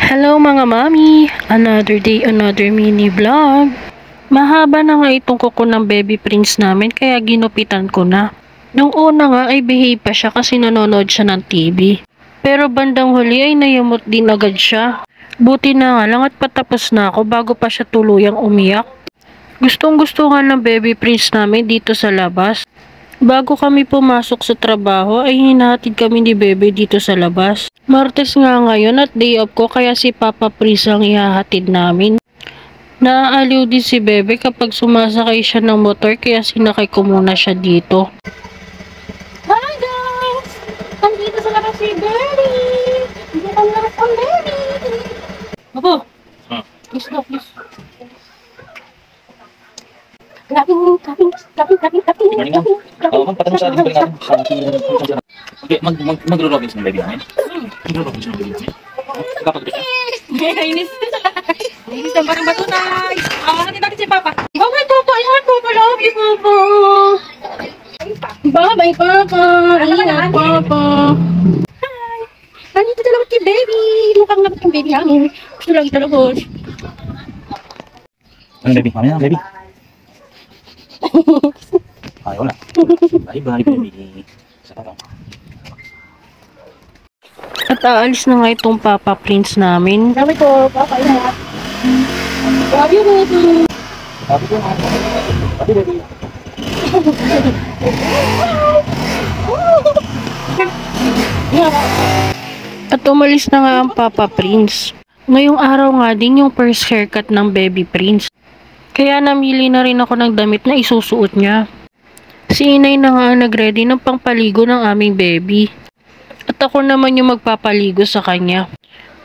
Hello mga mami! Another day, another mini vlog. Mahaba na nga itong kuko ng baby prince namin kaya ginupitan ko na. Nung una nga ay behave pa siya kasi nanonood siya ng TV. Pero bandang huli ay nayamot din agad siya. Buti na nga lang at patapos na ako bago pa siya tuluyang umiyak. Gustong gusto nga ng baby prince namin dito sa labas. Bago kami pumasok sa trabaho ay hinahatid kami ni Bebe dito sa labas. Martes nga ngayon at day off ko kaya si Papa Prince ang ihahatid namin. Naaaliw din si Bebe kapag sumasakay siya ng motor kaya sinakay ko muna siya dito. Hi guys! Nandito sa labas si Berry! Hindi ang labas ang Berry! Opo! Please go, please. Kaping. Morning nga. Magpatanong sa ating balik natin. Magro-robins ng baby namin. Magro-robins ng baby namin. Kapag-robins siya. Inis. Inis ang parang batunay. Hatid natin si Papa. Okay, Papa. Ayan, Papa. Love you, Papa. Bye-bye, Papa. Ayan, Papa. Hi. Nandito talaga si baby. Mukhang labot yung baby namin. Gusto lang ito labos. Ano baby? Mami na, baby. Ayaw na. Bye-bye, baby. Sa patong. At aalis na nga itong Papa Prince namin. Sabi ko, Papa, ayan. Love you, baby. Sabi ko na. Sabi, baby. At umalis na nga ang Papa Prince. Ngayong araw nga din yung first haircut ng baby prince. Kaya namili na rin ako ng damit na isusuot niya. Si inay na nga nagready ng pangpaligo ng aming baby. At ako naman yung magpapaligo sa kanya.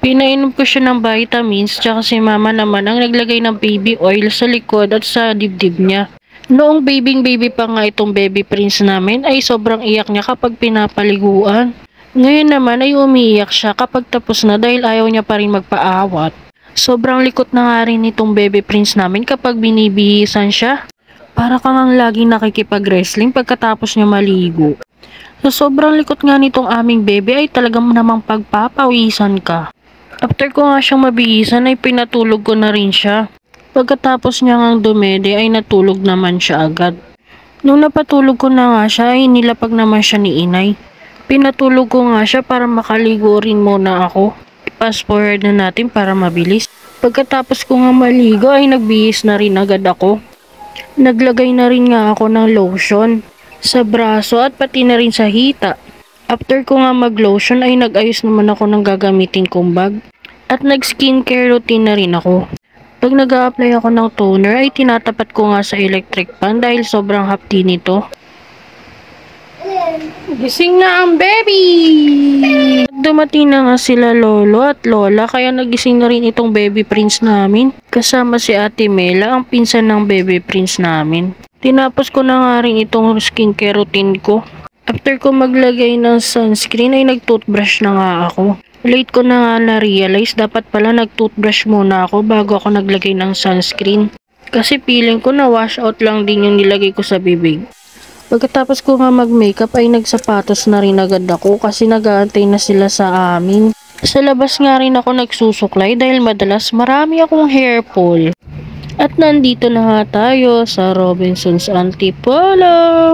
Pinainom ko siya ng vitamins tsaka si mama naman ang naglagay ng baby oil sa likod at sa dibdib niya. Noong baby pa nga itong baby prince namin ay sobrang iyak niya kapag pinapaliguan. Ngayon naman ay umiiyak siya kapag tapos na dahil ayaw niya pa rin magpaawat. Sobrang likot na nga rin itong baby prince namin kapag binibihisan siya. Para kang ang laging nakikipag-wrestling pagkatapos niya maligo. Sa sobrang likot nga nitong aming baby ay talagang namang pagpapawisan ka. After ko nga siyang mabihisan ay pinatulog ko na rin siya. Pagkatapos niya ngang dumede ay natulog naman siya agad. Nung napatulog ko na nga siya ay nilapag naman siya ni inay. Pinatulog ko nga siya para makaligo rin muna ako. Fast forward na natin para mabilis. Pagkatapos ko nga maligo ay nagbihis na rin agad ako. Naglagay na rin nga ako ng lotion sa braso at pati na rin sa hita. After ko nga mag-lotion ay nag-ayos naman ako ng gagamitin kong bag. At nag-skincare routine na rin ako. Pag nag-a-apply ako ng toner ay tinatapat ko nga sa electric fan dahil sobrang hapdi nito. Gising na ang baby! Dumating na nga sila lolo at lola kaya nagising na rin itong baby prince namin. Kasama si Ate Mela, ang pinsan ng baby prince namin. Tinapos ko na nga rin itong skincare routine ko. After ko maglagay ng sunscreen ay nag-toothbrush na nga ako. Late ko na nga na-realize dapat pala nag-toothbrush muna ako bago ako naglagay ng sunscreen. Kasi feeling ko na wash out lang din yung nilagay ko sa bibig. Pagkatapos ko nga mag-makeup ay nagsapatos na rin agad ako kasi nag-aantay na sila sa amin. Sa labas nga rin ako nagsusuklay dahil madalas marami akong hair pull. At nandito na nga tayo sa Robinson's Antipolo.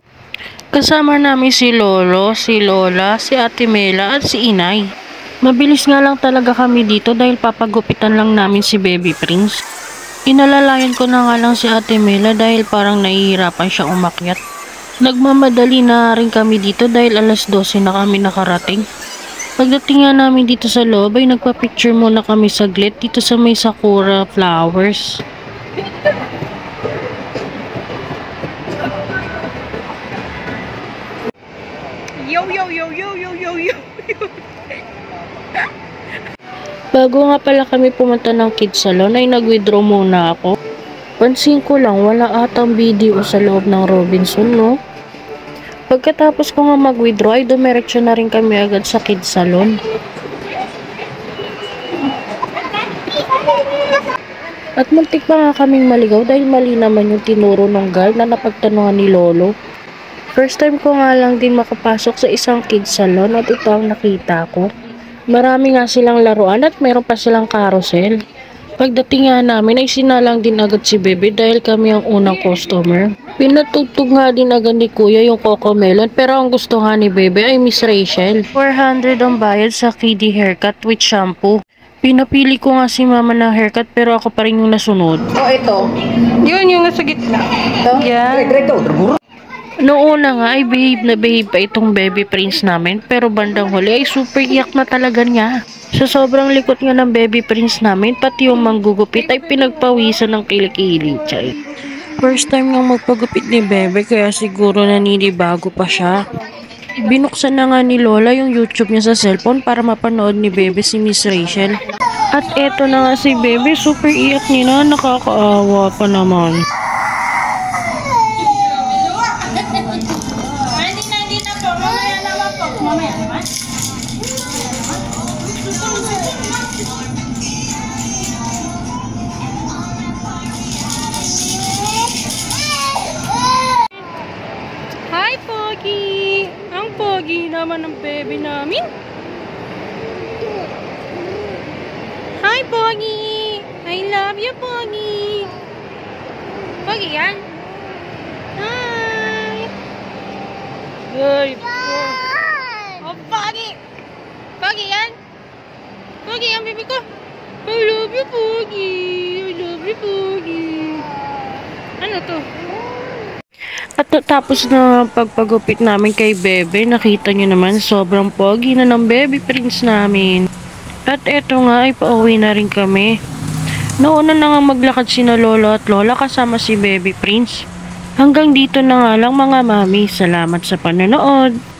Kasama namin si Lolo, si Lola, si Ate Mela at si Inay. Mabilis nga lang talaga kami dito dahil papagupitan lang namin si Baby Prince. Inalalayan ko na nga lang si Ate Mela dahil parang nahihirapan siya umakyat. Nagmamadali na rin kami dito dahil alas 12 na kami nakarating. Pagdating nga namin dito sa loob ay nagpa-picture muna kami saglit dito sa may sakura flowers. Yo, yo, yo, yo, yo, yo, yo. Bago nga pala kami pumunta ng kids salon ay nag-withdraw muna ako. Pansin ko lang wala atang video sa loob ng Robinson, no? Pagkatapos ko nga mag-withdraw ay dumiretso na rin kami agad sa kids salon. At muntik pa nga kaming maligaw dahil mali naman yung tinuro ng guard na napagtanungan ni Lolo. First time ko nga lang din makapasok sa isang kids salon at ito ang nakita ko. Marami nga silang laruan at meron pa silang carousel. Pagdating nga namin ay sinalang din agad si Bebe dahil kami ang unang customer. Pinatugtog nga din agad ni Kuya yung Cocomelon pero ang gusto nga ni Bebe ay Miss Rachel. 400 ang bayad sa kiddie haircut with shampoo. Pinapili ko nga si mama ng haircut pero ako pa rin yung nasunod. Oh, ito. Yun, yung nasa gitna. Ito? Yeah. Noong una nga ay behave na behave pa itong baby prince namin pero bandang huli ay super iyak na talaga niya. Sa sobrang likot nga ng baby prince namin pati yung manggugupit ay pinagpawisan ng kilikili. Chay. First time nga magpagupit ni Bebe kaya siguro naninibago pa siya. Binuksan na nga ni Lola yung YouTube niya sa cellphone para mapanood ni Bebe si Miss Rachel. At eto na nga si Bebe, super iyak niya na, nakakaawa pa naman. Hindi na po. Mamaya naman po. Mamaya naman. Hi, Pogi! Ang pogi naman ng baby namin. Hi, Pogi! I love you, Pogi! Pogi yan? Hi! Ay, oh, Pogi! Pogi yan? Pogi yan, baby ko! I love you, Pogi! I love you, Pogi! Ano to? At tapos na pagpagupit namin kay Bebe, nakita nyo naman sobrang pogi na ng baby prince namin. At eto nga ay pauwi na rin kami. Nauna na nga maglakad sina Lolo at Lola kasama si baby prince. Hanggang dito na nga lang mga mami. Salamat sa panonood.